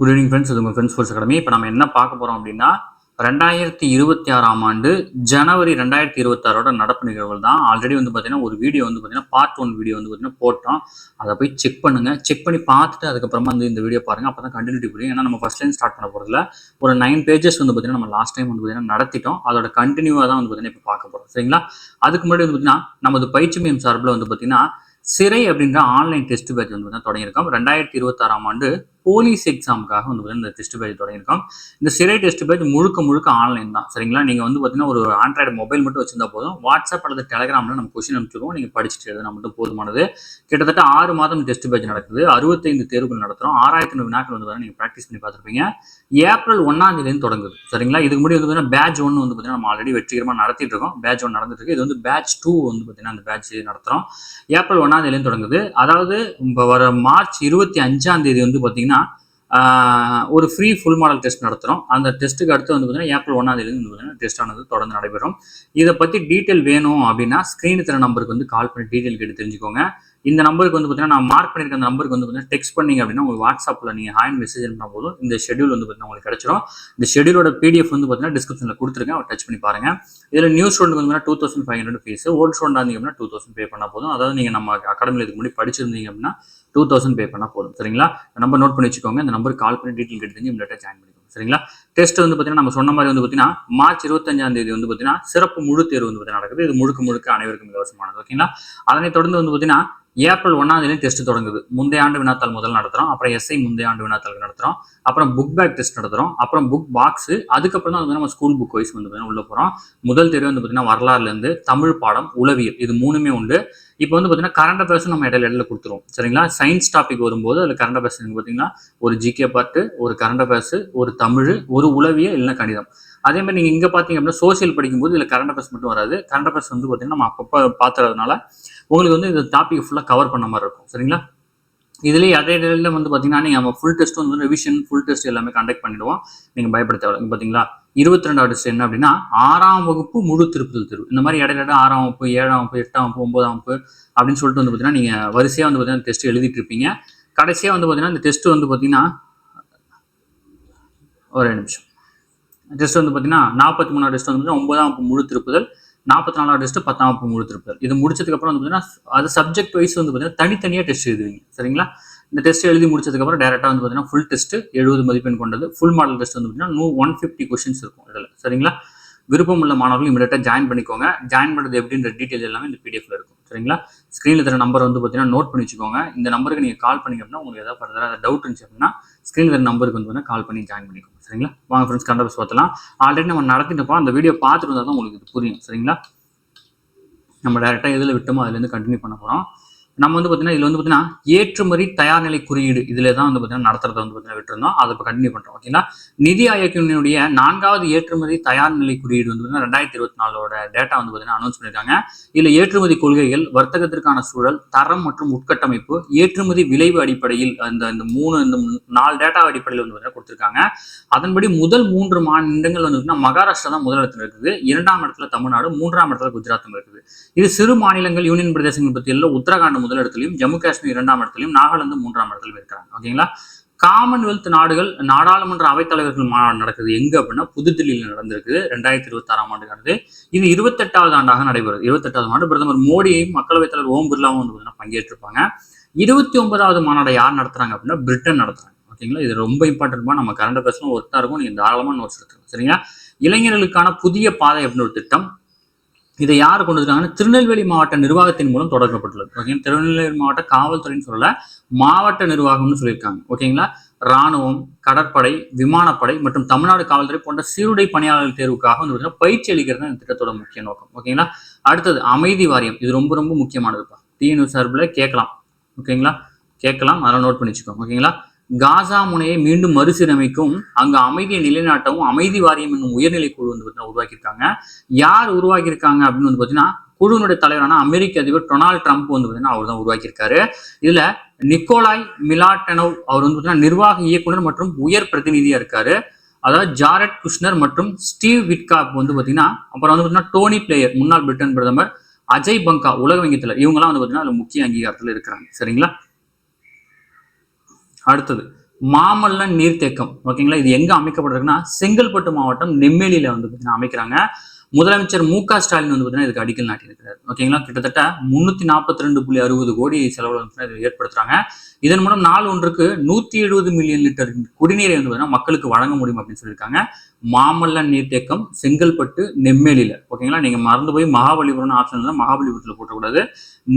Good evening friends, இது உங்கள் friends force academy. இப்போ நம்ம என்ன பார்க்க போகிறோம் அப்படின்னா 2026ஆம் ஆண்டு ஜனவரி 2026ஓட நடப்பு நிகழ்வுகள் தான். ஆல்ரெடி வந்து பார்த்தீங்கன்னா ஒரு வீடியோ வந்து பார்த்தீங்கன்னா பார்ட் 1 வீடியோ வந்து பார்த்தீங்கன்னா போட்டோம். அதை போய் செக் பண்ணுங்கள். செக் பண்ணி பார்த்துட்டு அதுக்கப்புறமா வந்து இந்த வீடியோ பாருங்கள். அப்போ தான் கண்டினியூட்டி புரியும். ஏன்னா நம்ம ஃபர்ஸ்ட் டைம் ஸ்டார்ட் பண்ண போகிறதுல ஒரு 9 பேஜஸ் வந்து பார்த்தீங்கன்னா நம்ம லாஸ்ட் டைம் வந்து பார்த்தீங்கன்னா நடத்திட்டோம். அதோட கண்டினியூவாக தான் வந்து பார்த்தீங்கன்னா இப்போ பார்க்க போகிறோம். சரிங்களா? அதுக்கு முன்னாடி வந்து பார்த்தீங்கன்னா நமது பயிற்சி மையம் சார்பில் வந்து பார்த்தீங்கன்னா சிறை அப்படின்ற ஆன்லைன் டெஸ்ட் பேட்ச் வந்து தொடங்கியிருக்கோம். 2026ஆம் ஆண்டு போலீஸ் எக்ஸாமுக்காக வந்து இந்த டெஸ்ட் பேட்ச் தொடங்கியிருக்கோம். இந்த சிறை டெஸ்ட் பேட்ச் முழுக்க ஆன்லைன் தான். சரிங்களா? நீங்கள் வந்து பார்த்தீங்கன்னா ஒரு ஆண்ட்ராய்டு மொபைல் மட்டும் வச்சிருந்தா போதும். வாட்ஸ்அப் அல்லது டெலகிராமில் நம்ம கொஸ்டின் அனுப்பிச்சிடுவோம். நீங்கள் படிச்சுட்டு எழுதுனா மட்டும் போதுமானது. கிட்டத்தட்ட 6 மாதம் டெஸ்ட் பேட்ச் நடக்குது. 65 தேர்வுகள் நடத்துகிறோம். 6000 வினாக்கள் வந்து நீங்கள் ப்ராக்டிஸ் பண்ணி பார்த்துருப்பீங்க. ஏப்ரல் 1ஆம் தேதியிலேருந்து தொடங்குது. சரிங்களா? இதுக்கு முன்னாடி வந்து பார்த்தீங்கன்னா பேட்ச் 1 வந்து பார்த்தீங்கன்னா நம்ம ஆல்ரெடி வெற்றிகரமாக நடத்திட்டு இருக்கோம். பேட்ச் 1 நடந்துட்டு இருக்கு. இது வந்து பேட்ச் 2 வந்து பார்த்தீங்கன்னா அந்த பேட்ச் நடத்துகிறோம். ஏப்ரல் 1ஆம் தேதியிலேருந்து தொடங்குது. அதாவது இப்போ வர மார்ச் 25ஆம் தேதி வந்து பார்த்தீங்கன்னா ஒரு ஃப்ரீ ஃபுல் மாடல் டெஸ்ட் நடத்துகிறோம். அந்த டெஸ்ட்டுக்கு அடுத்து வந்து பார்த்தீங்கன்னா ஏப்ரல் 1ஆம் தேதி வந்து பார்த்தீங்கன்னா டெஸ்ட் ஆனது தொடர்ந்து நடைபெறும். இதை பற்றி டீட்டெயில் வேணும் அப்படின்னா ஸ்க்ரீனு தர நம்பருக்கு வந்து கால் பண்ணி டீட்டெயில் கேட்டு தெரிஞ்சுக்கோங்க. இந்த நம்பருக்கு வந்து பார்த்தீங்கன்னா நான் மார்க் பண்ணியிருக்க அந்த நம்பருக்கு வந்து பார்த்தீங்கன்னா டெக்ஸ்ட் பண்ணிங்க அப்படின்னா உங்களுக்கு வாட்ஸ்அப்பில் நீங்கள் ஹாய் மெசேஜ் அனுப்பினா போதும் இந்த ஷெடியூல் வந்து பார்த்தீங்கன்னா உங்களுக்கு கிடைச்சிடும். இந்த ஷெடியூலோட PDF வந்து பார்த்தீங்கன்னா டிஸ்கிரிப்ஷனில் கொடுத்துருக்கேன். அவர் டச் பண்ணி பாருங்கள். இதில் நியூ ஸ்டூடெண்ட் வந்து 2500 ஃபீஸ், ஓல்டு ஸ்டூடெண்ட் இருந்தீங்க அப்படின்னா 2000 பே பண்ணால் போதும். அதாவது நீங்கள் நம்ம அகாடமியில் இதுக்கு முன்னாடி படிச்சிருந்தீங்க அப்படின்னா 2000 பே பண்ணால் போதும். சரிங்களா? நம்பர் நோட் பண்ணி வச்சுக்கோங்க. இந்த நம்பருக்கு கால் பண்ணி டீட்டெயில் கேட்டு தெரிஞ்சு இம்மிடியேட்டாக ஜாயின் பண்ணிக்கோங்க. சரிங்களா? டெஸ்ட் வந்து பார்த்தீங்கன்னா நம்ம சொன்ன மாதிரி வந்து பார்த்தீங்கன்னா மார்ச் 25ஆம் தேதி வந்து பார்த்தீங்கன்னா சிறப்பு முழு தேர்வு வந்து பார்த்தீங்கன்னா நடக்குது. இது முழுக்க அனைவருக்கும் இலவசமானது. ஓகேங்களா? அதனைத் தொடர்ந்து வந்து பார்த்தீங்கன்னா ஏப்ரல் 1ஆம் தேதி டெஸ்ட் தொடங்குது. முந்தைய ஆண்டு வினாத்தாள் முதல் நடத்துறோம். அப்புறம் SI முந்தைய ஆண்டு வினாத்தாள் நடத்துறோம். அப்புறம் புக் பேக் டெஸ்ட் நடத்துறோம். அப்புறம் புக் பாக்ஸ். அதுக்கப்புறம் தான் வந்து நம்ம ஸ்கூல் புக் வைஸ் வந்து உள்ள போறோம். முதல் தேர்வு வந்து பார்த்தீங்கன்னா வரலாறுல இருந்து தமிழ் பாடம், உளவியல் இது மூணுமே உண்டு. இப்போ வந்து பார்த்தீங்கன்னா கரண்ட் அஃபேர்ஸ் நம்ம இடையில கொடுத்துருவோம். சரிங்களா? சயின்ஸ் டாபிக் வரும்போது அதில் கரண்ட் அஃபேர்ஸ் பார்த்தீங்கன்னா ஒரு GK பார்ட்டு, ஒரு கரண்ட் அஃபேர்ஸ், ஒரு தமிழ், ஒரு உளவியல், இல்லைன்னா கணிதம். அதே மாதிரி நீங்கள் இங்கே பார்த்தீங்க அப்படின்னா சோசியல் படிக்கும்போது இதில் கரண்ட் அஃபேர்ஸ் மட்டும் வராது. கரண்ட் அஃபேர்ஸ் வந்து பார்த்தீங்கன்னா நம்ம அப்பப்போ பார்த்துறதுனால உங்களுக்கு வந்து இந்த டாபிக் ஃபுல்லாக கவர் பண்ண மாதிரி இருக்கும். சரிங்களா? இதுலேயே இடையில வந்து பார்த்தீங்கன்னா நீங்கள் நம்ம ஃபுல் டெஸ்ட் வந்து ரிவிஷன் ஃபுல் டெஸ்ட் எல்லாமே கண்டக்ட் பண்ணிடுவோம். நீங்கள் பயப்பட தேவை. பார்த்தீங்களா? 22வது டெஸ்ட் என்ன அப்படின்னா 6ஆம் வகுப்பு முழு திருப்புதல் தேர்வு. இந்த மாதிரி இடையில 6ஆம் வகுப்பு, 7ஆம் வகுப்பு, 8ஆம் வகுப்பு, 9ஆம் வகுப்பு அப்படின்னு சொல்லிட்டு வந்து பார்த்தீங்கன்னா நீங்கள் வரிசையாக வந்து பார்த்தீங்கன்னா டெஸ்ட் எழுதிட்டு இருப்பீங்க. கடைசியாக வந்து பார்த்தீங்கன்னா இந்த டெஸ்ட் வந்து பார்த்தீங்கன்னா ஒரு நிமிஷம் டெஸ்ட் வந்து பார்த்தீங்கன்னா 43வது டெஸ்ட் வந்து 9ஆம் வகுப்பு முழு திருப்புதல், 44வது டெஸ்ட் 10ஆம் வகுப்பு முழு திருப்புதல். இது முடிச்சதுக்கப்புறம் வந்து பார்த்தீங்கன்னா அது சப்ஜெக்ட் வைஸ் வந்து பார்த்தீங்கன்னா தனித்தனியாக டெஸ்ட் எழுதுவீங்க. சரிங்களா? இந்த டெஸ்ட் எழுதி முடிச்சதுக்கப்புறம் டேரெக்டாக வந்து பார்த்தீங்கன்னா ஃபுல் டெஸ்ட் 70 மதிப்பெண் கொண்டது. ஃபுல் மாடல் டெஸ்ட் வந்து பார்த்தீங்கன்னா 150 கொஸ்டின்ஸ் இருக்கும் இதில். சரிங்களா? விருப்பம் உள்ள மாணவர்கள் இமீடியட்டாக ஜாயின் பண்ணிக்கோங்க. ஜாயின் பண்ணுறது எப்படின்ற டீட்டெயில் எல்லாமே இந்த PDFல இருக்கும். சரிங்களா? ஸ்க்ரீனில் தர நம்பர் வந்து பார்த்தீங்கன்னா நோட் பண்ணி வச்சுக்கோங்க. இந்த நம்பருக்கு நீங்கள் கால் பண்ணிங்க அப்படின்னா உங்களுக்கு ஏதாவது ஃபர்தராக டவுட் இருந்துச்சு அப்படின்னா ஸ்க்ரீனில் தர நம்பருக்கு வந்து கால் பண்ணி ஜாயின் பண்ணிக்கோங்க. சரிங்களா? வாங்க ஃப்ரெண்ட்ஸ் கரண்ட் அஃபேர்ஸ் பார்த்தலாம். ஆல்ரெடி நம்ம நடத்திட்டப்போ அந்த வீடியோ பார்த்துட்டு வந்தால் தான் உங்களுக்கு இது புரியும். சரிங்களா? நம்ம டேரெக்டாக எதில் விட்டோமோ அதுலேருந்து கண்டினியூ பண்ண போகிறோம். நம்ம வந்து பார்த்தீங்கன்னா இதில் வந்து பார்த்தீங்கன்னா ஏற்றுமதி தயார்நிலை குறியீடு இதில் தான் வந்து பார்த்தீங்கன்னா நடத்துறதை வந்து பார்த்தீங்கன்னா விட்டுருந்தோம். அதை இப்போ கண்டினியூ பண்ணுறோம். ஓகேங்களா? நிதி ஆயோக்கினுடைய 4வது ஏற்றுமதி தயார்நிலை குறியீடு வந்து பார்த்தீங்கன்னா 2024ஓட டேட்டா வந்து பார்த்தீங்கன்னா அனௌன்ஸ் பண்ணியிருக்காங்க. இதில் ஏற்றுமதி கொள்கைகள், வர்த்தகத்திற்கான சூழல், தரம் மற்றும் உட்கட்டமைப்பு, ஏற்றுமதி விளைவு அடிப்படையில் இந்த 4 டேட்டா அடிப்படையில் வந்து பார்த்தீங்கன்னா கொடுத்துருக்காங்க. அதன்படி முதல் 3 மாநிலங்கள் வந்து பார்த்தீங்கன்னா மகாராஷ்டிரா தான் முதலிடத்தில் இருக்குது. 2ஆம் இடத்துல தமிழ்நாடு, 3ஆம் இடத்துல குஜராத்தும் இருக்குது. இது சிறு மாநிலங்கள் யூனியன் பிரதேசங்கள் பற்றியில் உத்தரகாண்ட் முதல் இடத்திலையும், ஜம்மு காஷ்மீர் 2ஆம் இடத்திலையும், நாகாலாந்து 3ஆம் இடத்திலும் இருக்கிறாங்க. ஓகேங்களா? காமன்வெல்த் நாடுகள் நாடாளுமன்ற அவைத்தலைவர்கள் மாநாடு நடக்குது எங்க அப்படின்னா புதுதில்லியில் நடந்திருக்கு. 2026ஆம் ஆண்டு நடக்குது. இது 28வது ஆண்டாக நடைபெறுது. 28வது ஆண்டு பிரதமர் மோடியையும் மக்களவைத் தலைவர் ஓம் பிர்லாவும் வந்து பங்கேற்றிருப்பாங்க. 29வது மாநாடை யார் நடத்துறாங்க அப்படின்னா பிரிட்டன் நடத்துறாங்க. ஓகேங்களா? இது ரொம்ப இம்பார்ட்டன்ட். நம்ம கரண்ட் அஃபேர்ஸ்லாம் ஒர்த்தா இருக்கும். நீங்க தாராளமாக நோட்ஸ் எடுத்துக்கணும். சரிங்களா? இளைஞர்களுக்கான புதிய பாதை அப்படின்னு ஒரு திட்டம். இதை யார் கொண்டு வந்திருக்காங்கன்னா திருநெல்வேலி மாவட்ட நிர்வாகத்தின் மூலம் தொடங்கப்பட்டுள்ளது. ஓகே, திருநெல்வேலி மாவட்ட காவல்துறைன்னு சொல்லல, மாவட்ட நிர்வாகம்னு சொல்லியிருக்காங்க. ஓகேங்களா? ராணுவம், கடற்படை, விமானப்படை மற்றும் தமிழ்நாடு காவல்துறை போன்ற சீருடை பணியாளர்கள் தேர்வுக்காக வந்து பயிற்சி அளிக்கிறது இந்த திட்டத்தோட முக்கிய நோக்கம். ஓகேங்களா? அடுத்தது அமைதி வாரியம். இது ரொம்ப முக்கியமானதுப்பா. TNU சார்பில் கேட்கலாம். ஓகேங்களா? கேட்கலாம். அதெல்லாம் நோட் பண்ணி வச்சுக்கோங்க. ஓகேங்களா? காசா முனையை மீண்டும் மறுசீரமைக்கும், அங்கு அமைதியை நிலைநாட்டவும் அமைதி வாரியம் என்னும் உயர்நிலை குழு வந்து உருவாக்கியிருக்காங்க. யார் உருவாக்கியிருக்காங்க அப்படின்னு வந்து பார்த்தீங்கன்னா குழுவினுடைய தலைவரான அமெரிக்க அதிபர் டொனால்டு ட்ரம்ப் வந்து பார்த்தீங்கன்னா அவர் தான் உருவாக்கியிருக்காரு. இதுல நிக்கோலாய் மிலாட்டனோவ் அவர் வந்து பார்த்தீங்கன்னா நிர்வாக இயக்குனர் மற்றும் உயர் பிரதிநிதியா இருக்காரு. அதாவது ஜாரெட் குஷ்னர் மற்றும் ஸ்டீவ் விட்காப் வந்து பார்த்தீங்கன்னா அப்புறம் வந்து பார்த்தீங்கன்னா டோனி பிளேயர் முன்னாள் பிரிட்டன் பிரதமர், அஜய் பங்கா உலக வங்கித்தலைவர், இவங்கெல்லாம் வந்து பார்த்தீங்கன்னா முக்கிய அங்கீகாரத்தில் இருக்கிறாங்க. சரிங்களா? அடுத்தது மாமல்லன் நீர்த்தேக்கம். ஓகேங்களா, இது எங்க அமைக்கப்பட்டிருக்குன்னா செங்கல்பட்டு மாவட்டம் நெம்மேலியில வந்து பார்த்தீங்கன்னா அமைக்கிறாங்க. முதலமைச்சர் மு.க. ஸ்டாலின் வந்து பார்த்தீங்கன்னா இதுக்கு அடிக்கல் நாட்டியிருக்கிறார். ஓகேங்களா, கிட்டத்தட்ட 342.60 கோடி செலவுல வந்து இதை ஏற்படுத்துறாங்க. இதன் மூலம் நாள் ஒன்றுக்கு 170 மில்லியன் லிட்டர் குடிநீரை வந்து பார்த்தீங்கன்னா மக்களுக்கு வழங்க முடியும் அப்படின்னு சொல்லியிருக்காங்க. மாமல்லன் நீர்த்தேக்கம் செங்கல்பட்டு நெம்மேலியில. ஓகேங்களா, நீங்க மறந்து போய் மகாபலிபுரம் ஆப்ஷன் இல்லை, மகாபலிபுரத்தில் போட்டக்கூடாது.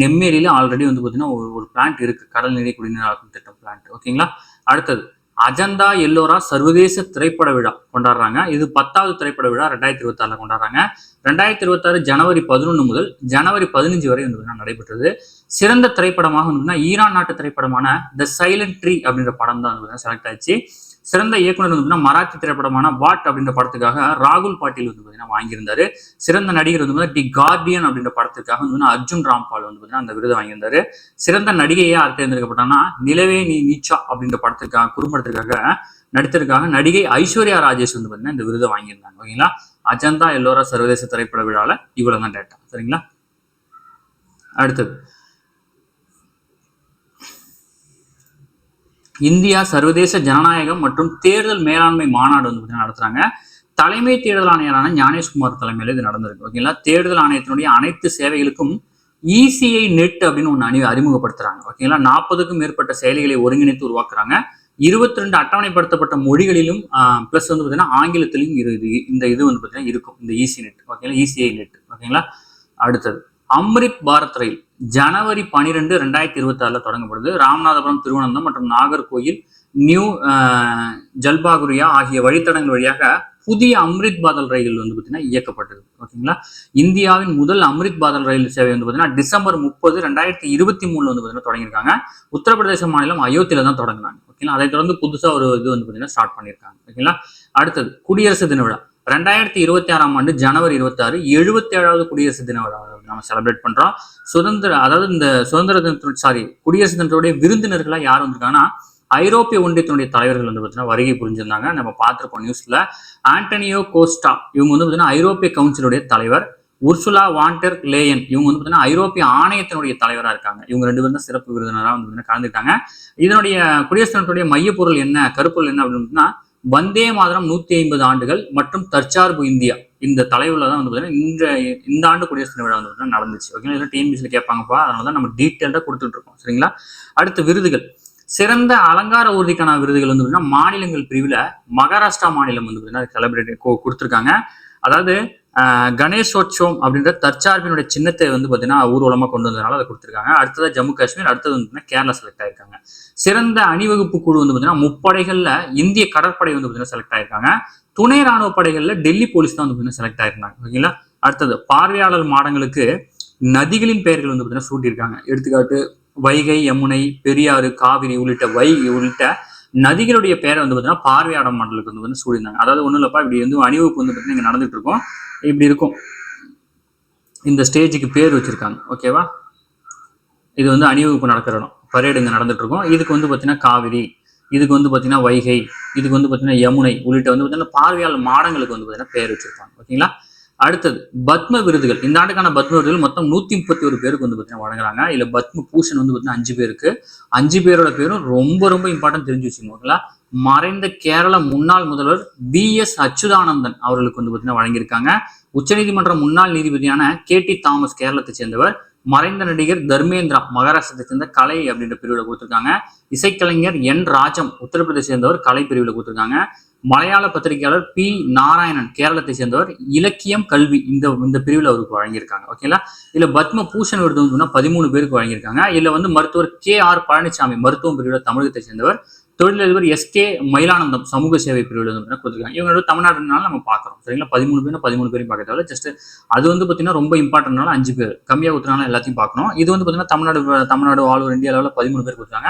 நெம்மேலியில ஆல்ரெடி வந்து பார்த்தீங்கன்னா ஒரு பிளான்ட் இருக்கு, கடல் நீரை குடிநீர் ஆக்கும் திட்டம் பிளான்ட். ஓகேங்களா, அடுத்தது அஜந்தா எல்லோரா சர்வதேச திரைப்பட விழா கொண்டாடுறாங்க. இது 10வது திரைப்பட விழா 2026 கொண்டாடுறாங்க. 2026 ஜனவரி 11 முதல் ஜனவரி 15 வரை வந்து நடைபெற்றது. சிறந்த திரைப்படமாக வந்து ஈரான் நாட்டு திரைப்படமான த சைலண்ட் ட்ரீ அப்படின்ற படம் தான் வந்து செலக்ட் ஆயிடுச்சு. சிறந்த இயக்குனர் வந்து மராத்தி திரைப்படமான வாட் அப்படின்ற படத்துக்காக ராகுல் பாட்டீல் வந்து பார்த்தீங்கன்னா வாங்கியிருந்தாரு. சிறந்த நடிகர் வந்து தி கார்டியன் அப்படின்ற படத்துக்காக வந்து அர்ஜுன் ராம்பால் வந்து பார்த்தீங்கன்னா அந்த விருது வாங்கியிருந்தாரு. சிறந்த நடிகையா யார் தேர்ந்தெடுக்கப்பட்டாங்கன்னா நிலவே நீ நீச்சா அப்படின்ற படத்துக்காக குறும்படத்திற்காக நடித்ததுக்காக நடிகை ஐஸ்வர்யா ராஜேஷ் வந்து பார்த்தீங்கன்னா இந்த விருதை வாங்கியிருந்தாங்க. ஓகேங்களா, அஜந்தா எல்லோரா சர்வதேச திரைப்பட விழாவில் இவ்வளவுதான் டேட்டா. சரிங்களா, அடுத்தது இந்தியா சர்வதேச ஜனநாயகம் மற்றும் தேர்தல் மேலாண்மை மாநாடு வந்து நடத்துறாங்க. தலைமை தேர்தல் ஆணையரான ஞானேஷ்குமார் தலைமையில் இது நடந்திருக்கு. ஓகேங்களா, தேர்தல் ஆணையத்தினுடைய அனைத்து சேவைகளுக்கும் இசிஐ நெட் அப்படின்னு ஒன்று அறிமுகப்படுத்துறாங்க. ஓகேங்களா, 40க்கும் மேற்பட்ட செயலிகளை ஒருங்கிணைத்து உருவாக்குறாங்க. 22 அட்டவணைப்படுத்தப்பட்ட மொழிகளிலும் பிளஸ் வந்து பார்த்தீங்கன்னா ஆங்கிலத்திலும் இந்த இது வந்து பார்த்தீங்கன்னா இருக்கும் இந்த இசி நெட். ஓகேங்களா, இசிஐ நெட். ஓகேங்களா, அடுத்தது அம்ரித் பாரத் ரயில் ஜனவரி 12, 2026 தொடங்கப்படுது. ராமநாதபுரம், திருவனந்தபுரம் மற்றும் நாகர்கோயில், நியூ ஜல்பாகுரியா ஆகிய வழித்தடங்கள் வழியாக புதிய அம்ரித் பாதல் ரயில் வந்து பார்த்தீங்கன்னா இயக்கப்பட்டது. ஓகேங்களா, இந்தியாவின் முதல் அம்ரித் பாதல் ரயில் சேவை வந்து பார்த்தீங்கன்னா டிசம்பர் 30, 2023 வந்து பார்த்தீங்கன்னா தொடங்கியிருக்காங்க. உத்தரப்பிரதேச மாநிலம் அயோத்தியில தான் தொடங்கினாங்க. ஓகேங்களா, அதை தொடர்ந்து புதுசா ஒரு இது வந்து பார்த்தீங்கன்னா ஸ்டார்ட் பண்ணியிருக்காங்க. ஓகேங்களா, அடுத்தது குடியரசு தின விழா 2026 ஜனவரி 26 77வது குடியரசு தின விழா நம்ம செலிப்ரேட் பண்றோம். அதாவது இந்த சுதந்திர தினத்தோட குடியரசு தினத்துடைய விருந்தினர்களா யார் வந்திருக்காங்கன்னா ஐரோப்பிய ஒன்றியத்தினுடைய தலைவர்கள் வந்து பார்த்தீங்கன்னா வருகை புரிஞ்சிருந்தாங்க. நம்ம பார்த்துருப்போம் நியூஸ்ல. ஆண்டனியோ கோஸ்டா இவங்க வந்து பார்த்தீங்கன்னா ஐரோப்பிய கவுன்சிலுடைய தலைவர். உர்சுலா வாண்டர் லேயன் இவங்க வந்து பார்த்தீங்கன்னா ஐரோப்பிய ஆணையத்தினுடைய தலைவராக இருக்காங்க. இவங்க 2 பேரும் தான் சிறப்பு விருந்தினராக வந்து கலந்துருக்காங்க. இதனுடைய குடியரசு தினத்துடைய மையப்பொருள் என்ன, கருப்பொருள் என்ன அப்படின்னா வந்தே மாதரம் 150 ஆண்டுகள் மற்றும் தற்சார்பு இந்தியா. இந்த தலைவுல தான் வந்து இந்த ஆண்டு குடியரசு தின விழா வந்து நடந்துச்சு. ஓகேங்களா, இதில் டிஎன்பிசியில் கேட்பாங்கப்பா, அதனால தான் நம்ம டீட்டெயில்டாக கொடுத்துட்டு இருக்கோம். சரிங்களா, அடுத்த விருதுகள். சிறந்த அலங்கார ஊர்திக்கான விருதுகள் வந்து மாநிலங்கள் பிரிவில் மகாராஷ்டிரா மாநிலம் வந்து செலிபிரேட் கொடுத்துருக்காங்க. அதாவது கணேசோற்சவம் அப்படின்ற தற்சார்பினுடைய சின்னத்தை வந்து பார்த்தீங்கன்னா ஊர்வலமாக கொண்டு வந்ததுனால அதை கொடுத்துருக்காங்க. அடுத்தது ஜம்மு காஷ்மீர், அடுத்தது வந்து கேரளா செலக்ட் ஆயிருக்காங்க. சிறந்த அணிவகுப்பு குழு வந்து பார்த்தீங்கன்னா முப்படைகள்ல இந்திய கடற்படை வந்து பார்த்தீங்கன்னா செலக்ட் ஆயிருக்காங்க. துணை ராணுவ படைகள்ல டெல்லி போலீஸ் தான் வந்து பார்த்தீங்கன்னா செலக்ட் ஆயிருக்காங்க. ஓகேங்களா, அடுத்தது பார்வையாளர் மாடங்களுக்கு நதிகளின் பெயர்கள் வந்து பார்த்தீங்கன்னா சூட்டியிருக்காங்க. எடுத்துக்காட்டு வைகை, யமுனை, பெரியாறு, காவிரி உள்ளிட்ட நதிகளுடைய பேரை வந்து பார்த்தீங்கன்னா பார்வையாளர் மாடலுக்கு வந்து சூடிருந்தாங்க. அதாவது ஒன்றும் இல்லப்பா, இப்படி வந்து அணிவகுப்பு வந்து பார்த்தீங்கன்னா இங்கே நடந்துட்டு இருக்கோம், இப்படி இருக்கும், இந்த ஸ்டேஜுக்கு பேர் வச்சிருக்காங்க. ஓகேவா, இது வந்து அணிவகுப்பு நடக்கிற இடம், பரேடு இங்கே நடந்துட்டு இருக்கும். இதுக்கு வந்து பார்த்தீங்கன்னா காவிரி, இதுக்கு வந்து பார்த்தீங்கன்னா வைகை, இதுக்கு வந்து பார்த்தீங்கன்னா யமுனை உள்ளிட்ட வந்து பார்த்தீங்கன்னா பார்வையாளர் மாடங்களுக்கு வந்து பார்த்தீங்கன்னா பேர் வச்சிருக்காங்க. ஓகேங்களா, அடுத்தது பத்ம விருதுகள். இந்த ஆண்டுக்கான பத்ம விருதுகள் மொத்தம் 131 பேருக்கு வந்து பார்த்தீங்கன்னா வழங்குறாங்க. இல்ல பத்ம பூஷன் வந்து பார்த்தீங்கன்னா 5 பேருக்கு. 5 பேரோட பேரும் ரொம்ப ரொம்ப இம்பார்ட்டன்ட் தெரிஞ்சு வச்சுக்கோங்களா. மறைந்த கேரள முன்னாள் முதல்வர் BS அச்சுதானந்தன் அவர்களுக்கு வந்து பார்த்தீங்கன்னா வழங்கியிருக்காங்க. உச்சநீதிமன்ற முன்னாள் நீதிபதியான KT தாமஸ் கேரளத்தை சேர்ந்தவர். மறைந்த நடிகர் தர்மேந்திரா மகாராஷ்டிரத்தை சேர்ந்த கலை அப்படின்ற பிரிவில் கொடுத்துருக்காங்க. இசைக்கலைஞர் N ராஜம் உத்தரப்பிரதேச சேர்ந்தவர் கலை பிரிவில் கொடுத்துருக்காங்க. மலையாள பத்திரிகையாளர் P நாராயணன் கேரளத்தை சேர்ந்தவர் இலக்கியம் கல்வி இந்த பிரிவில் அவருக்கு வழங்கியிருக்காங்க. ஓகேங்களா, இதுல பத்ம பூஷன் விருது வந்து 13 பேருக்கு வழங்கியிருக்காங்க. இதுல வந்து மருத்துவர் KR பழனிசாமி மருத்துவம் பிரிவில் தமிழகத்தை சேர்ந்தவர். தொழிலதிபர் SK மயிலானந்தம் சமூக சேவை பிரிவில் வந்து கொடுத்துருக்காங்க. இவங்களோட தமிழ்நாடுனால நம்ம பார்க்குறோம். சரிங்களா, 13 பேரும் பார்க்க தேவை. ஜஸ்ட் அது வந்து பார்த்தீங்கன்னா ரொம்ப இம்பார்ட்டன்ட்னால 5 பேர் கம்மியாக கொடுத்தனால எல்லாத்தையும் பார்க்கணும். இது வந்து பார்த்தீங்கன்னா தமிழ்நாடு ஆல் ஓவர் இந்தியா லெவலில் 13 பேர் கொடுத்தாங்க.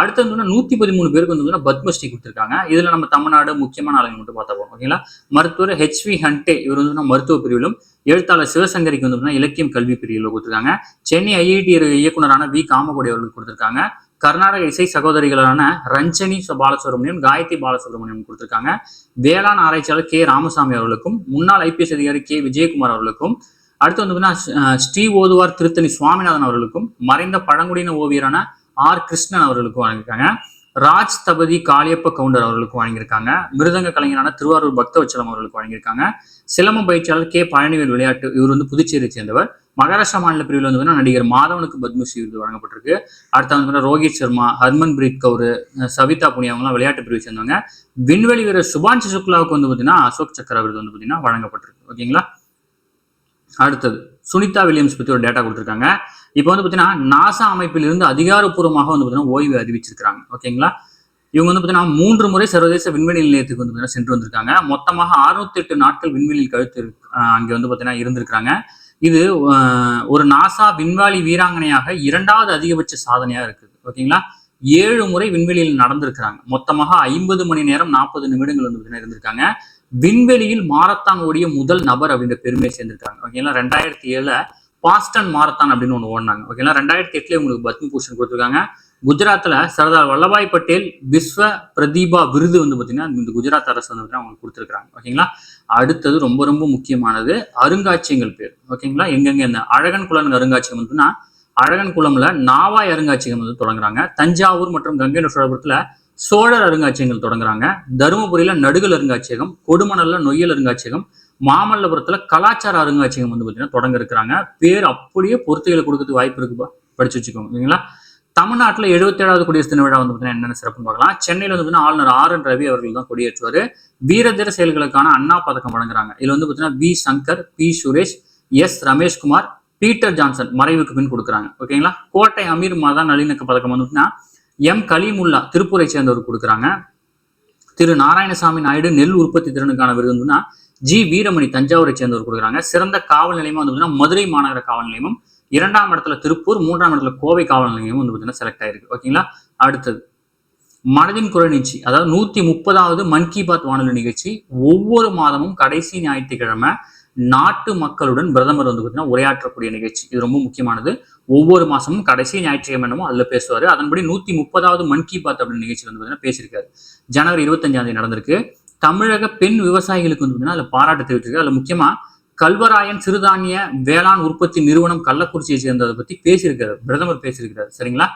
அடுத்து வந்து 113 பேருக்கு வந்து பத்மஸ்ரீ கொடுத்துருக்காங்க. இதுல நம்ம தமிழ்நாடு முக்கியமான ஆளுங்க மட்டும் பார்த்தா போகும். ஓகேங்களா, மருத்துவர் HV ஹண்டே இவர் வந்து மருத்துவ பிரிவிலும், எழுத்தாளர் சிவசங்கரிக்கு வந்து இலக்கியம் கல்வி பிரிவில் கொடுத்துருக்காங்க. சென்னை IIT இயக்குனரான V காமகோடி அவர்களுக்கு கொடுத்துருக்காங்க. கர்நாடக இசை சகோதரிகளான ரஞ்சனி பாலசுப்ரமணியம், காயத்ரி பாலசுப்ரமணியம் கொடுத்திருக்காங்க. வேளாண் ஆராய்ச்சியாளர் K ராமசாமி அவர்களுக்கும், முன்னாள் IPS அதிகாரி K விஜயகுமார் அவர்களுக்கும், அடுத்து வந்து ஸ்ரீ ஓதுவார் திருத்தணி சுவாமிநாதன் அவர்களுக்கும், மறைந்த பழங்குடியின ஓவியரான R கிருஷ்ணன் அவர்களுக்கும் வழங்கியிருக்காங்க. ராஜ் தபதி காளியப்ப கவுண்டர் அவர்களுக்கு வழங்கியிருக்காங்க. மிருதங்க கலைஞரான திருவாரூர் பக்தவச்சலம் அவர்களுக்கு வழங்கியிருக்காங்க. சிலம்ப பயிற்சியாளர் கே பழனிவேல் விளையாட்டு, இவர் வந்து புதுச்சேரியை சேர்ந்தவர். மகாராஷ்டிரா மாநில பிரிவில் வந்து நடிகர் மாதவனுக்கு பத்மஸ்ரீ விருது வழங்கப்பட்டிருக்கு. அடுத்த வந்து ரோஹித் சர்மா, ஹர்மன் பிரீத் கவுர், சவிதா புனியா அவங்கலாம் விளையாட்டு பிரிவு சேர்ந்தவங்க. விண்வெளி வீரர் சுபான்ஷு சுக்லாவுக்கு வந்து பார்த்தீங்கன்னா அசோக் சக்கர விருது வந்து பார்த்தீங்கன்னா வழங்கப்பட்டிருக்கு. ஓகேங்களா. அடுத்தது சுனிதா வில்லியம்ஸ் பத்தி ஒரு டேட்டா கொடுத்துருக்காங்க. இப்போ வந்து பார்த்தீங்கன்னா நாசா அமைப்பில் இருந்து அதிகாரப்பூர்வமாக வந்து பார்த்தீங்கன்னா ஓய்வு அறிவிச்சிருக்காங்க. ஓகேங்களா. இவங்க வந்து பார்த்தீங்கன்னா 3 முறை சர்வதேச விண்வெளி நிலையத்துக்கு வந்து பார்த்தீங்கன்னா சென்று வந்திருக்காங்க. மொத்தமாக 608 நாட்கள் விண்வெளியில் கழுத்து அங்கே வந்து பார்த்தீங்கன்னா இருந்திருக்காங்க. இது ஒரு நாசா விண்வெளி வீராங்கனையாக 2வது அதிகபட்ச சாதனையா இருக்குது. ஓகேங்களா. 7 முறை விண்வெளியில் நடந்திருக்கிறாங்க. மொத்தமாக 50 மணி நேரம் 40 நிமிடங்கள் வந்து இருந்திருக்காங்க. விண்வெளியில் மாரத்தான் ஓடிய முதல் நபர் அப்படின்ற பெருமையை சேர்ந்திருக்காங்க. ஓகேங்களா. 2007 பாஸ்டன் மாரத்தான் அப்படின்னு ஒன்று ஓடினாங்க. ஓகேங்களா. 2008 உங்களுக்கு பத்ம பூஷன் கொடுத்துருக்காங்க. குஜராத்ல சர்தார் வல்லபாய் பட்டேல் விஸ்வ பிரதீபா விருது வந்து பார்த்தீங்கன்னா இந்த குஜராத் அரசு வந்து அவங்களுக்கு கொடுத்துருக்காங்க. ஓகேங்களா. அடுத்தது ரொம்ப ரொம்ப முக்கியமானது அருங்காட்சியங்கள் பேர். ஓகேங்களா. எங்கெங்க இந்த அழகன் குளம் அருங்காட்சியகம் வந்துன்னா அழகன் குளம்ல நாவாய் அருங்காட்சியகம் வந்து தொடங்குறாங்க. தஞ்சாவூர் மற்றும் கங்கை சோழபுரத்துல சோழர் அருங்காட்சியகங்கள் தொடங்குறாங்க. தருமபுரியில நடுகல் அருங்காட்சியகம், கொடுமணல்ல நொய்யல் அருங்காட்சியகம், மாமல்லபுரத்துல கலாச்சார அருங்காட்சியகம் வந்து பார்த்தீங்கன்னா தொடங்க இருக்கிறாங்க. பேர் அப்படியே பொறுத்துகளை கொடுக்கறதுக்கு வாய்ப்பு இருக்குப்பா, படிச்சு வச்சுக்கோங்க. ஓகேங்களா. தமிழ்நாட்டில் 77வது குடியரசு தின விழா வந்து பார்த்தீங்கன்னா என்னென்ன சிறப்புன்னு பார்க்கலாம். சென்னையில் வந்து பார்த்தீங்கன்னா ஆளுநர் RN ரவி அவர்கள் தான் கொடியேற்றுவார். வீரதீர செயல்களுக்கான அண்ணா பதக்கம் வழங்குறாங்க. இதில் வந்து பார்த்தீங்கன்னா V Shankar, P Suresh, S Rameshkumar, Peter Johnson மறைவுக்கு பின் கொடுக்குறாங்க. ஓகேங்களா. கோட்டை அமீர் மத நல்லிணக்க பதக்கம் வந்து பார்த்தீங்கன்னா M கலீமுல்லா திருப்பூரை சேர்ந்தவர் கொடுக்குறாங்க. திரு நாராயணசாமி நாயுடு நெல் உற்பத்தி திறனுக்கான விருது வந்துன்னா G வீரமணி தஞ்சாவூரை சேர்ந்தவர் கொடுக்குறாங்க. சிறந்த காவல் நிலையமா வந்து பார்த்தீங்கன்னா மதுரை மாநகர காவல் நிலையமும், 2ஆம் இடத்துல திருப்பூர், 3ஆம் இடத்துல கோவை காவல் நிலையம் வந்து பார்த்தீங்கன்னா செலக்ட் ஆயிருக்கு. ஓகேங்களா. அடுத்தது மனதின் குரல் நிகழ்ச்சி, அதாவது 130வது மன் கி பாத் வானொலி நிகழ்ச்சி ஒவ்வொரு மாதமும் கடைசி ஞாயிற்றுக்கிழமை நாட்டு மக்களுடன் பிரதமர் வந்து பார்த்தீங்கன்னா உரையாற்றக்கூடிய நிகழ்ச்சி. இது ரொம்ப முக்கியமானது. ஒவ்வொரு மாசமும் கடைசி ஞாயிற்றுக்கிழமை என்னமோ அதுல பேசுவாரு. அதன்படி 130வது மன் கி பாத் அப்படின்னு நிகழ்ச்சி வந்து பார்த்தீங்கன்னா பேசியிருக்காரு. ஜனவரி 25ஆம் தேதி நடந்திருக்கு. தமிழக பெண் விவசாயிகளுக்கு வந்து பார்த்தீங்கன்னா அதுல பாராட்டு தெரிவிச்சிருக்கு. அதுல முக்கியமா கல்வராயன் சிறுதானிய வேளாண் உற்பத்தி நிறுவனம் கள்ளக்குறிச்சியை சேர்ந்ததை பத்தி பேசியிருக்காரு, பிரதமர் பேசியிருக்கிறார். சரிங்களா.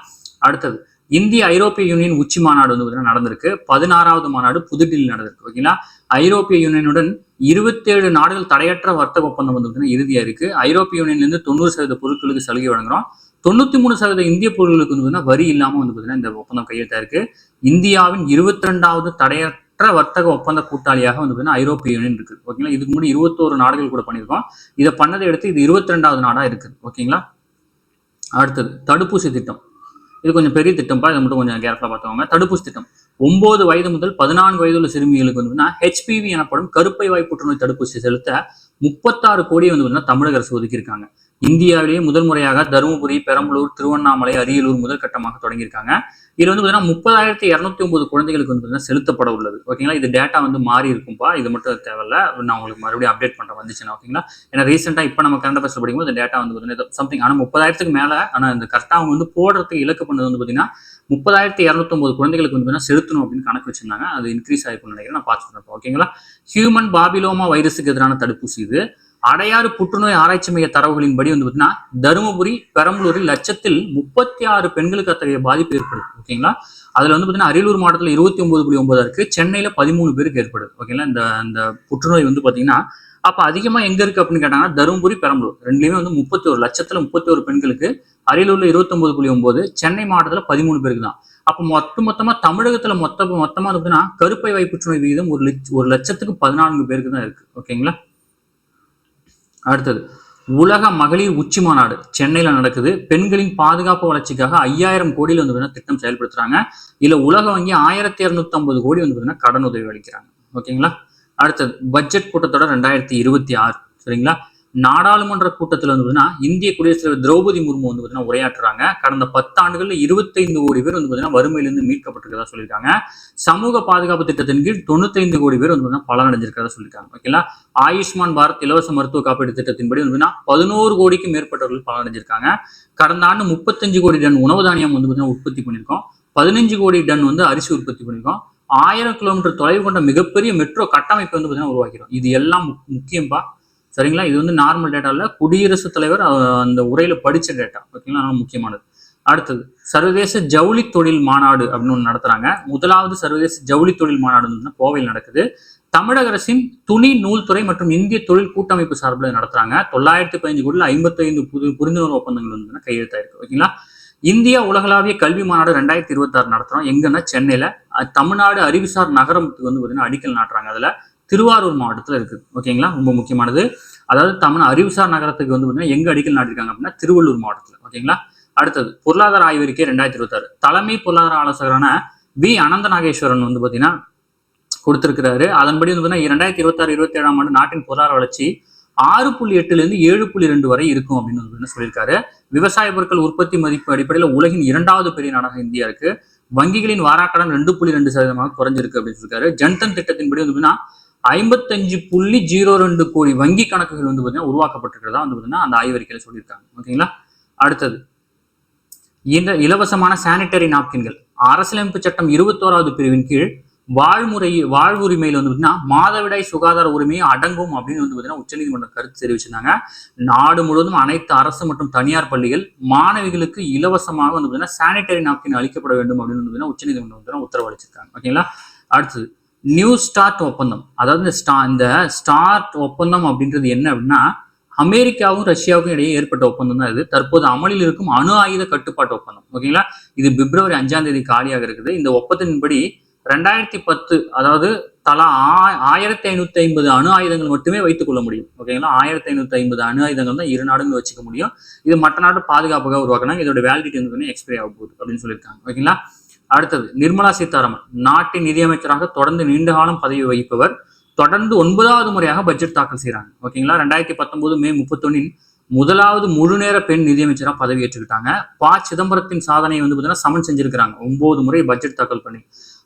அடுத்தது இந்திய ஐரோப்பிய யூனியன் உச்சி மாநாடு வந்து நடந்திருக்கு. 16வது மாநாடு புதுடில்லி நடந்திருக்கு. ஓகேங்களா. ஐரோப்பிய யூனியனுடன் 27 நாடுகள் தடையற்ற வர்த்தக ஒப்பந்தம் வந்து இறுதியா இருக்கு. ஐரோப்பிய யூனியன்ல இருந்து 90% பொருட்களுக்கு சலுகை வழங்குறோம். 93% இந்திய பொருட்களுக்கு வந்து வரி இல்லாம வந்து பாத்தீங்கன்னா இந்த ஒப்பந்தம் கையெழுத்தா இருக்கு. இந்தியாவின் 22வது தடையற்ற வர்த்தக ஒப்பந்த கூட்டாளியாக வந்து ஐரோப்பிய யூனியன் இருக்கு. ஓகேங்களா. இதுக்கு முன்னாடி 21 நாடுகள் கூட பண்ணியிருக்கோம். இதை பண்ணதை எடுத்து இது 22வது நாடா இருக்குது. ஓகேங்களா. அடுத்தது தடுப்பூசி திட்டம். இது கொஞ்சம் பெரிய திட்டம்ப்பா, இதை மட்டும் கொஞ்சம் கேர்ஃபுல்லா பார்த்துக்கோங்க. தடுப்பூசி திட்டம் 9 வயது முதல் 14 வயது உள்ள சிறுமிகளுக்கு வந்து HPV எனப்படும் கருப்பை வாய் புற்றுநோய் தடுப்பூசி செலுத்த 36 கோடி வந்து தமிழக அரசு ஒதுக்கியிருக்காங்க. இந்தியாவிலேயே முதல் முறையாக தருமபுரி, பெரம்பலூர், திருவண்ணாமலை, அரியலூர் முதல் கட்டமாக தொடங்கியிருக்காங்க. இதுல வந்து 30,209 குழந்தைகளுக்கு வந்து செலுத்தப்பட உள்ளது. ஓகேங்களா. இது டேட்டா வந்து மாறி இருக்கும்பா, இது மட்டும் தேவையில்ல, நான் உங்களுக்கு மறுபடியும் அப்டேட் பண்றேன் வந்துச்சுன்னா. ஓகேங்களா. ஏன்னா ரீசெண்டா இப்ப நம்ம கரண்ட் அஃபேர்ஸ் படிக்கும்போது இந்த டேட்டா வந்து சம்திங், ஆனா 30,000க்கு மேல, ஆனா இந்த கரெக்டா அவங்க வந்து போடுறதுக்கு இலக்கு பண்ணது வந்து பாத்தீங்கன்னா 30,209 குழந்தைகளுக்கு வந்து செலுத்தணும் அப்படின்னு கணக்கு வச்சிருந்தாங்க. அது இன்க்ரீஸ் ஆயிருக்கும்னு நினைக்கிறேன், நான் பார்த்து சொல்றேன். ஓகேங்களா. ஹியூமன் பாபிலோமா வைரஸுக்கு எதிரான தடுப்பூசி இது. அடையாறு புற்றுநோய் ஆராய்ச்சி மைய தரவுகளின் படி வந்து பார்த்தீங்கன்னா தருமபுரி, பெரம்பலூரில் 1,36 பெண்களுக்கு அத்தகைய பாதிப்பு ஏற்படுது. ஓகேங்களா. அதுல வந்து பார்த்தீங்கன்னா அரியலூர் மாவட்டத்தில் 29.9 இருக்கு, சென்னையில 13 பேருக்கு ஏற்படுது. ஓகேங்களா. இந்த புற்றுநோய் வந்து பார்த்தீங்கன்னா அப்ப அதிகமா எங்க இருக்கு அப்படின்னு கேட்டாங்கன்னா தருமபுரி, பெரம்பலூர் ரெண்டுலயுமே வந்து 31 பெண்களுக்கு, அரியலூர்ல 29.9, சென்னை மாவட்டத்துல 13 பேருக்கு தான். அப்ப மொத்தமா தமிழகத்துல மொத்தமா இருக்குன்னா கருப்பை வாய் புற்றுநோய் விகிதம் 1,14 பேருக்கு தான் இருக்கு. ஓகேங்களா. அடுத்தது உலக மகளிர் உச்சி மாநாடு சென்னையில நடக்குது. பெண்களின் பாதுகாப்பு வளர்ச்சிக்காக 5000 கோடியில் வந்து திட்டம் செயல்படுத்துறாங்க. இதுல உலக வங்கி 1250 கோடி வந்து கடன் உதவி அளிக்கிறாங்க. ஓகேங்களா. அடுத்தது பட்ஜெட் கூட்டத்தொடர் 2026. சரிங்களா. நாடாளுமன்ற கூட்டத்தில் வந்து இந்திய குடியரசுத் தலைவர் திரௌபதி முர்மு வந்து உரையாற்றுறாங்க. கடந்த 10 ஆண்டுகள்ல 25 கோடி பேர் வந்து வறுமையிலிருந்து மீட்கப்பட்டிருக்கிறதா சொல்லியிருக்காங்க. சமூக பாதுகாப்பு திட்டத்தின் கீழ் 95 கோடி பேர் வந்து பலனடைஞ்சிருக்கிறதா சொல்லியிருக்காங்க. ஓகேங்களா. ஆயுஷ்மான் பாரத் இலவச மருத்துவ காப்பீடு திட்டத்தின்படி வந்து 11 கோடிக்கும் மேற்பட்டவர்கள் பலனடைஞ்சிருக்காங்க. கடந்த ஆண்டு 35 கோடி டன் உணவு தானியம் வந்து உற்பத்தி பண்ணியிருக்கோம். 15 கோடி டன் வந்து அரிசி உற்பத்தி பண்ணியிருக்கோம். 1000 கிலோமீட்டர் தொலைவு கொண்ட மிகப்பெரிய மெட்ரோ கட்டமைப்பு வந்து உருவாக்கிறோம். இது எல்லாம் முக்கியம்பா. சரிங்களா. இது வந்து நார்மல் டேட்டா இல்ல, குடியரசுத் தலைவர் அந்த உரையில படிச்ச டேட்டா. ஓகேங்களா. முக்கியமானது. அடுத்தது சர்வதேச ஜவுளி தொழில் மாநாடு அப்படின்னு ஒன்று நடத்துறாங்க. முதலாவது சர்வதேச ஜவுளி தொழில் மாநாடு கோவையில் நடக்குது. தமிழக அரசின் துணி நூல்துறை மற்றும் இந்திய தொழில் கூட்டமைப்பு சார்பில் நடத்துறாங்க. 915 கோடியில் 55 புரிந்துணர்வு ஒப்பந்தங்கள் கையெழுத்தாயிருக்கு. ஓகேங்களா. இந்தியா உலகளாவிய கல்வி மாநாடு 2026 நடத்துறோம். எங்கன்னா சென்னையில தமிழ்நாடு அறிவுசார் நகரத்துக்கு அடிக்கல் நாட்டுறாங்க. அதுல திருவாரூர் மாவட்டத்தில் இருக்குது. ஓகேங்களா. ரொம்ப முக்கியமானது. அதாவது அறிவுசார் நகரத்துக்கு எங்க அடிக்கல் நாட்டிருக்காங்க அப்படின்னா திருவள்ளூர் மாவட்டத்தில். ஓகேங்களா. அடுத்தது பொருளாதார ஆய்வறிக்கை 2026. தலைமை பொருளாதார ஆலோசகரான பி அனந்த நாகேஸ்வரன் பாத்தீங்கன்னா கொடுத்திருக்கிறாரு. அதன்படி 2026-27 ஆண்டு நாட்டின் பொருளாதார வளர்ச்சி 6.8 7.2 வரை இருக்கும் அப்படின்னு சொல்லியிருக்காரு. விவசாய பொருட்கள் உற்பத்தி மதிப்பு அடிப்படையில் உலகின் 2வது பெரிய நாடாக இந்தியா இருக்கு. வங்கிகளின் வாராக்கடன் 2.2% குறைஞ்சிருக்கு அப்படின்னு சொல்லியிருக்காரு. ஜன்தன் திட்டத்தின்படி 55.02 கோடி வங்கி கணக்குகள் உருவாக்கப்பட்டிருக்கிறதா அந்த ஆய்வறிக்கையில சொல்லியிருக்காங்க. ஓகேங்களா. அடுத்தது இந்த இலவசமான சானிட்டரி நாப்கின்கள் அரசியலமைப்பு சட்டம் 21வது பிரிவின் கீழ் வாழ்வுரிமையில் மாதவிடாய் சுகாதார உரிமையும் அடங்கும் அப்படின்னு உச்சநீதிமன்றம் கருத்து தெரிவிச்சிருந்தாங்க. நாடு முழுவதும் அனைத்து அரசு மற்றும் தனியார் பள்ளிகள் மாணவிகளுக்கு இலவசமாக சானிட்டரி நாப்கின் அளிக்கப்பட வேண்டும் அப்படின்னு உச்சநீதிமன்றம் உத்தரவு அளிச்சிருக்காங்க. ஓகேங்களா. அடுத்தது நியூ ஸ்டார்ட் ஒப்பந்தம். அதாவது இந்த ஸ்டார்ட் ஒப்பந்தம் அப்படின்றது என்ன அப்படின்னா அமெரிக்காவும் ரஷ்யாவுக்கும் இடையே ஏற்பட்ட ஒப்பந்தம் தான் இது. தற்போது அமலில் இருக்கும் அணு ஆயுத கட்டுப்பாட்டு ஒப்பந்தம். ஓகேங்களா. இது பிப்ரவரி 5ஆம் தேதி காலியாக இருக்குது. இந்த ஒப்பந்தத்தின்படி 2010 அதாவது தலா 1550 அணு ஆயுதங்கள் மட்டுமே வைத்துக் கொள்ள முடியும். ஓகேங்களா. 1550 அணு ஆயுதங்கள் தான் இரு நாடுகளும் வச்சுக்க முடியும். இது மற்ற நாட்டு பாதுகாப்புக்காக உருவாக்குனாங்க. இதோட வேலிடிட்டி எக்ஸ்பைரி ஆக போகுது அப்படின்னு சொல்லியிருக்காங்க. ஓகேங்களா. அடுத்தது நிர்மலா சீதாராமன் நாட்டின் நிதியமைச்சராக தொடர்ந்து நீண்ட காலம் பதவி வகிப்பவர். தொடர்ந்து 9வது முறையாக பட்ஜெட் தாக்கல் செய்யறாங்க. ஓகேங்களா. 2019 மே 31 முதலாவது முழுநேர பெண் நிதியமைச்சராக பதவி ஏற்றுக்கிட்டாங்க. சிதம்பரத்தின் சாதனையை சமன் செஞ்சிருக்கிறாங்க. 9 முறை பட்ஜெட் தாக்கல் பண்ணி.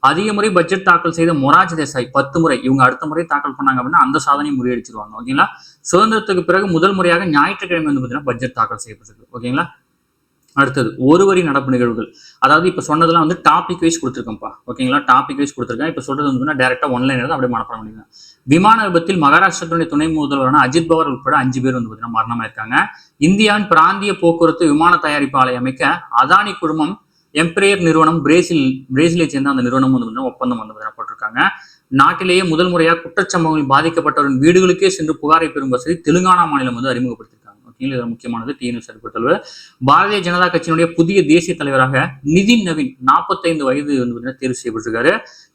அதிக முறை பட்ஜெட் தாக்கல் செய்த மொரார்ஜி தேசாய் 10 முறை. இவங்க அடுத்த முறை தாக்கல் பண்ணாங்க அப்படின்னா அந்த சாதனையை முறியடிச்சிருவாங்க. ஓகேங்களா. சுதந்திரத்துக்கு பிறகு முதல் முறையாக ஞாயிற்றுக்கிழமை பட்ஜெட் தாக்கல் செய்யப்பட்டிருக்கு. ஓகேங்களா. அடுத்தது ஒரு வரி நடப்பு நிகழ்வுகள். அதாவது இப்ப சொன்னதெல்லாம் டாபிக் வைஸ் கொடுத்துருக்கேன்ப்பா. ஓகேங்களா. டாபிக் வைஸ் கொடுத்துருக்கேன். இப்ப சொல்றது டைரக்டா ஒன்லைன் அப்படியே மனப்பாடம் பண்ணிக்கலாம். விமான விபத்தில் மகாராஷ்டிரத்துடைய துணை முதல்வரான அஜித் பவார் உட்பட 5 பேர் மரணமாயிருக்காங்க. இந்தியாவின் பிராந்திய போக்குவரத்து விமான தயாரிப்பு ஆலை அமைக்க அதானி குழுமம் எம்பையர் நிறுவனம் பிரேசிலை சேர்ந்த அந்த நிறுவனம் ஒப்பந்தம் போட்டிருக்காங்க. நாட்டிலேயே முதல் முறையாக குற்றச்சம்பவங்களில் பாதிக்கப்பட்டவரின் வீடுகளுக்கே சென்று புகாரை பெறும் வசதி தெலுங்கானா மாநிலம் அறிமுகப்படுத்திருக்காங்க. இது முக்கியமானது. டிஎன்எஸ் அறிவித்தல். பாரதிய ஜனதா கட்சியினுடைய புதிய தேசிய தலைவராக நிதின் நவீன் 45 வயது தேர்வு செய்யப்பட்டிருக்காரு.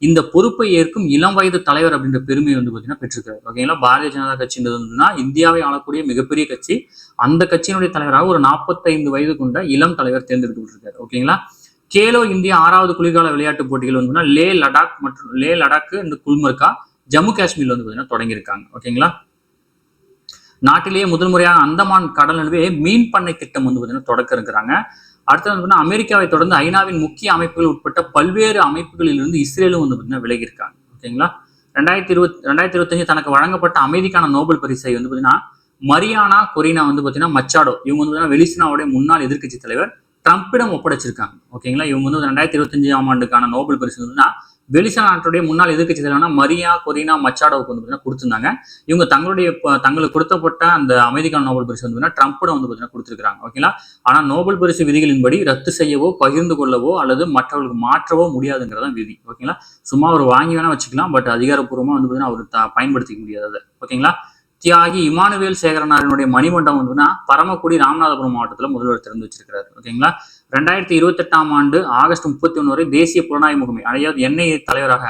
இந்த பொறுப்பை ஏற்கும் இளம் வயது தலைவர் அப்படின்ற பெருமையை பெற்றிருக்காரு. ஓகேங்களா. பாரதிய ஜனதா கட்சி இந்தியாவை ஆளக்கூடிய மிகப்பெரிய கட்சி. அந்த கட்சியினுடைய தலைவராக ஒரு 45 வயது கொண்ட இளம் தலைவர் தேர்ந்தெடுக்கப்பட்டிருக்காரு. ஓகேங்களா. கேலோ இந்தியா 6வது குளிர்கால விளையாட்டுப் போட்டிகள் லே லடாக் இந்த குல்மர்கா ஜம்மு காஷ்மீர்ல தொடங்கியிருக்காங்க. ஓகேங்களா. நாட்டிலேயே முதல் முறையாக அந்தமான் கடல் நடுவே மீன் பண்ணை திட்டம் தொடக்க இருக்கிறாங்க. அடுத்தது அமெரிக்காவை தொடர்ந்து ஐநாவின் முக்கிய அமைப்புகள் உட்பட்ட பல்வேறு அமைப்புகளில் இருந்து இஸ்ரேலும் விலகி இருக்காங்க. ஓகேங்களா. 2025 தனக்கு வழங்கப்பட்ட அமைதிக்கான நோபல் பரிசை மரியானா கொரினா மச்சாடோ இவங்க வெனிசுலாவுடைய முன்னாள் எதிர்க்கட்சி தலைவர் ட்ரம்பிடம் ஒப்படைச்சிருக்காங்க. ஓகேங்களா. இவங்க 2025ஆம் ஆண்டுக்கான நோபல் பரிசு வெனிசுலா நாட்டுடைய முன்னாள் எதிர்க்கட்சி தலைவரான மரியா கொரினா மச்சாடோவுக்கு கொடுத்திருந்தாங்க. இவங்க தங்களுக்கு கொடுத்தப்பட்ட அந்த அமைதிக்கான நோபல் பரிசு ட்ரம்பிடம் கொடுத்திருக்காங்க. ஓகேங்களா. ஆனா நோபல் பரிசு விதிகளின்படி ரத்து செய்யவோ பகிர்ந்து கொள்ளவோ அல்லது மற்றவர்களுக்கு மாற்றவோ முடியாதுங்கிறதான் விதி. ஓகேங்களா. சும்மா ஒரு வாங்கி வேணா வச்சுக்கலாம். பட் அதிகாரப்பூர்வமா அவர் பயன்படுத்திக்க முடியாது. ஓகேங்களா. தியாகி இமானுவேல் சேகரனாரினுடைய மணிமண்டபம் பரமக்குடி ராமநாதபுரம் மாவட்டத்தில் முதல்வர் திறந்து வச்சிருக்கிறார். ஓகேங்களா. 2028ஆம் ஆண்டு ஆகஸ்ட் 31 வரை தேசிய புலனாய்வு முகமை அதாவது என்ஐஏ தலைவராக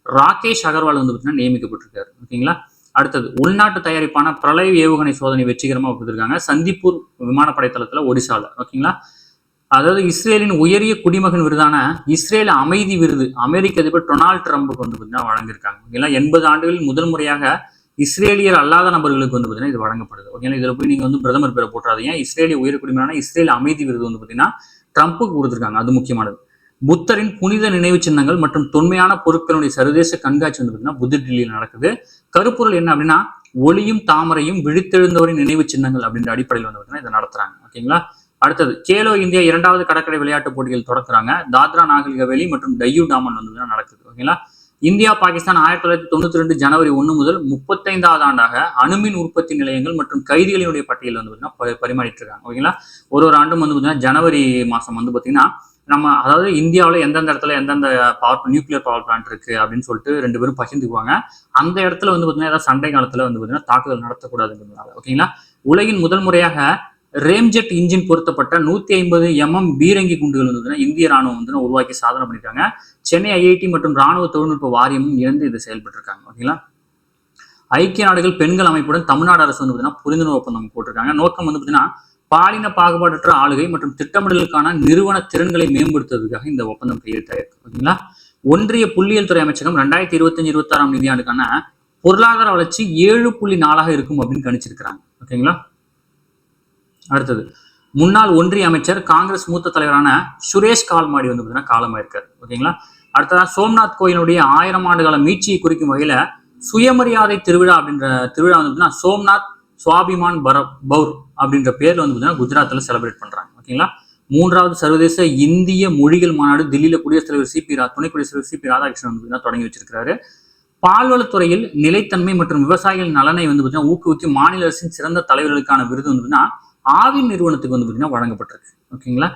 ராகேஷ் அகர்வால் நியமிக்கப்பட்டிருக்காரு. ஓகேங்களா. அடுத்தது உள்நாட்டு தயாரிப்பான பிரளய ஏவுகணை சோதனை வெற்றிகரமாக கொடுத்திருக்காங்க. சந்திப்பூர் விமானப்படை தளத்துல ஒடிசால. ஓகேங்களா. அதாவது இஸ்ரேலின் உயரிய குடிமகன் விருதான இஸ்ரேல் அமைதி விருது அமெரிக்க அதிபர் டொனால்டு ட்ரம்புக்கு வழங்கியிருக்காங்க. ஓகேங்களா. 80 ஆண்டுகளில் முதல் முறையாக இஸ்ரேலியர் அல்லாத நபர்களுக்கு இது வழங்கப்படுது. ஓகேங்களா. இதுல போய் நீங்க பிரதமர் பேரை போட்டுறாதீங்க. இஸ்ரேலிய உயர் குடிமகனான இஸ்ரேல் அமைதி விருது ட்ரம்புக்கு கொடுத்திருக்காங்க. அது முக்கியமானது. புத்தரின் புனித நினைவு சின்னங்கள் மற்றும் தொன்மையான பொருட்களுடைய சர்வதேச கண்காட்சி புதுடில்லியில் நடக்குது. கருப்பொருள் என்ன அப்படின்னா ஒளியும் தாமரையும் விழித்தெழுந்தவரின் நினைவு சின்னங்கள் அப்படின்ற அடிப்படையில் இதை நடத்துறாங்க. ஓகேங்களா. அடுத்தது கேலோ இந்தியா 2வது கடற்கரை விளையாட்டு போட்டிகள் தொடக்குறாங்க. தாத்ரா நாகர் ஹவேலி மற்றும் டையூ டாமன் நடக்குது. ஓகேங்களா. இந்தியா பாகிஸ்தான் 1992 ஜனவரி 1 முதல் 35வது ஆண்டாக அணுமின் உற்பத்தி நிலையங்கள் மற்றும் கைதிகளினுடைய பட்டியல் வந்து பார்த்தீங்கன்னா பரிமாறிட்டு இருக்காங்க. ஓகேங்களா, ஒரு ஆண்டும் வந்து பார்த்தீங்கன்னா ஜனவரி மாதம் வந்து பார்த்தீங்கன்னா நம்ம அதாவது இந்தியாவில் எந்தெந்த இடத்துல எந்தெந்த நியூக்ளியர் பவர் பிளான்ட் இருக்கு அப்படின்னு சொல்லிட்டு 2 பேரும் பகிர்ந்துக்குவாங்க. அந்த இடத்துல வந்து பார்த்தீங்கன்னா ஏதாவது சண்டை காலத்தில் வந்து பார்த்தீங்கன்னா தாக்குதல் நடத்தக்கூடாதுங்கிறதுனால. ஓகேங்களா, உலகின் முதல் முறையாக ரேம்ஜெட் இன்ஜின் பொருத்தப்பட்ட 150 mm பீரங்கி குண்டுகள் வந்து இந்திய ராணுவம் வந்து உருவாக்கி சாதனை பண்ணிருக்காங்க. சென்னை ஐஐடி மற்றும் ராணுவ தொழில்நுட்ப வாரியமும் இணைந்து இதை செயல்பட்டு இருக்காங்க. ஓகேங்களா, ஐக்கிய நாடுகள் பெண்கள் அமைப்புடன் தமிழ்நாடு அரசு வந்து பார்த்தீங்கன்னா புரிந்துணர்வு ஒப்பந்தம் போட்டிருக்காங்க. நோக்கம் வந்து பார்த்தீங்கன்னா பாலின பாகுபாடற்ற ஆளுகை மற்றும் திட்டமிடலுக்கான நிறுவன திறன்களை மேம்படுத்துவதற்காக இந்த ஒப்பந்தம் கையெழுத்தாயிருக்கு. ஓகேங்களா, ஒன்றிய புள்ளியியல் துறை அமைச்சகம் 2025-26 நிதியாண்டுக்கான பொருளாதார வளர்ச்சி 7.4 இருக்கும் அப்படின்னு கணிச்சிருக்கிறாங்க. ஓகேங்களா, அடுத்தது முன்னாள் ஒன்றிய அமைச்சர் காங்கிரஸ் மூத்த தலைவரான சுரேஷ் கால்மாடி வந்து பார்த்தீங்கன்னா காலமாயிருக்காரு. ஓகேங்களா, அடுத்ததான் சோம்நாத் கோயிலுடைய 1000 ஆண்டுகால மீட்சியை குறிக்கும் வகையில சுயமரியாதை திருவிழா அப்படின்ற திருவிழா வந்து பார்த்தீங்கன்னா சோம்நாத் சுவாபிமான் பௌர் அப்படின்ற பேர்ல வந்து பார்த்தீங்கன்னா குஜராத்ல செலிப்ரேட் பண்றாங்க. ஓகேங்களா, 3வது சர்வதேச இந்திய மொழிகள் மாநாடு தில்லியில குடியரசுத் தலைவர் துணை குடியரசுத் தலைவர் சிபி ராதாகிருஷ்ணன் வந்து தொடங்கி வச்சிருக்காரு. பால்வளத்துறையில் நிலைத்தன்மை மற்றும் விவசாயிகள் நலனை வந்து பார்த்தீங்கன்னா ஊக்குவிக்கும் மாநில அரசின் சிறந்த தலைவர்களுக்கான விருது வந்து பார்த்தீங்கன்னா ஆவின் நிறுவனத்துக்கு வந்து பார்த்தீங்கன்னா வழங்கப்பட்டிருக்கு. ஓகேங்களா,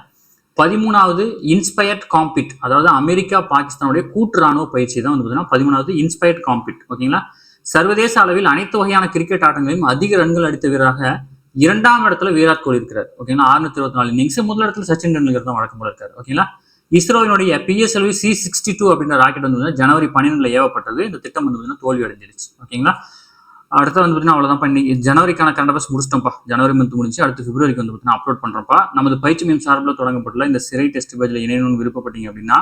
13வது இன்ஸ்பயர்ட் காம்பிட், அதாவது அமெரிக்கா பாகிஸ்தானுடைய கூட்டு ராணுவ பயிற்சி தான் வந்து பார்த்தீங்கன்னா 13வது இன்ஸ்பயர்ட் காம்பிட். ஓகேங்களா, சர்வதேச அளவில் அனைத்து வகையான கிரிக்கெட் ஆட்டங்களையும் அதிக ரன்கள் அடித்த வீரராக 2ஆம் இடத்துல விராட் கோலி இருக்கிறார். ஓகேங்களா, 624 இன்னிங்ஸ். முதல் இடத்துல சச்சின் டெண்டுல்கர் தான் வழக்கம் போல இருக்காரு. ஓகேங்களா, இஸ்ரோவினுடைய PSLV C62 அப்படின்ற ராக்கெட் வந்து ஜனவரி 12 ஏவப்பட்டது. இந்த திட்டம் வந்து தோல்வி அடைஞ்சிருச்சு. ஓகேங்களா, அடுத்து வந்து பார்த்தீங்கன்னா அவ்வளோதான் பண்ணி ஜனவரிக்கான கரண்ட் அஃபேர்ஸ் முடிச்சிட்டோம்ப்பா. ஜனவரி மந்த் முடிஞ்சு அடுத்து பிப்ரவரிக்கு வந்து பார்த்தீங்கன்னா அப்லோட் பண்ணுறோம்ப்பா. நமது பயிற்சி மையம் சார்பில் தொடங்கப்பட்டுள்ள இந்த சிறை டெஸ்ட் பேஜில் இணையணும்னு விருப்பப்பட்டீங்க அப்படின்னா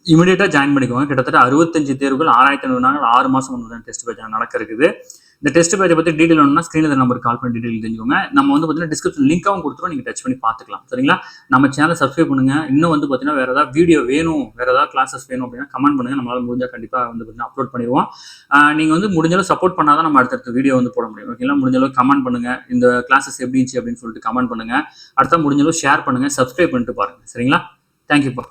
இமீடியட்டாக ஜாயின் பண்ணிக்கோங்க. கிட்டத்தட்ட 65 தேர்வுகள் 6500 நாள் 6 மாதம் வந்து டெஸ்ட் பேஜ் நடக்க இருக்குது. இந்த டெஸ்ட் பேஜை பற்றி டீட்டெயில் வேணும்னா ஸ்க்ரீனில் நம்பருக்கு கால் பண்ணி டீட்டெயில் தெரிஞ்சுக்கோங்க. நம்ம வந்து பார்த்தீங்கன்னா டிஸ்கிரிப்ஷன் லிங்காகவும் கொடுத்துருவோம், நீங்கள் டச் பண்ணி பார்த்துக்கலாம். சரிங்களா, நம்ம சேனலை சப்ஸ்கிரைப் பண்ணுங்க. இன்னும் வந்து பார்த்தீங்கன்னா வேறு ஏதாவது வீடியோ வேணும், வேறு ஏதாவது கிளாஸஸ் வேணும் அப்படின்னா கமெண்ட் பண்ணுங்க. நம்மளால முடிஞ்சால் கண்டிப்பாக வந்து பார்த்தீங்கன்னா அப்லோட் பண்ணிடுவோம். நீங்கள் வந்து முடிஞ்சாலும் சப்போர்ட் பண்ணாதான் நம்ம அடுத்தடுத்த வீடியோ வந்து போட முடியும். ஓகேங்களா, முடிஞ்சாலும் கமெண்ட் பண்ணுங்க, இந்த கிளாஸஸ் எப்படி இருந்துச்சு அப்படின்னு சொல்லிட்டு கமெண்ட் பண்ணுங்க. அடுத்த முடிஞ்சாலும் ஷேர் பண்ணுங்க, சப்ஸ்கிரைப் பண்ணிட்டு பாருங்க. சரிங்களா, தேங்க்யூப்பா.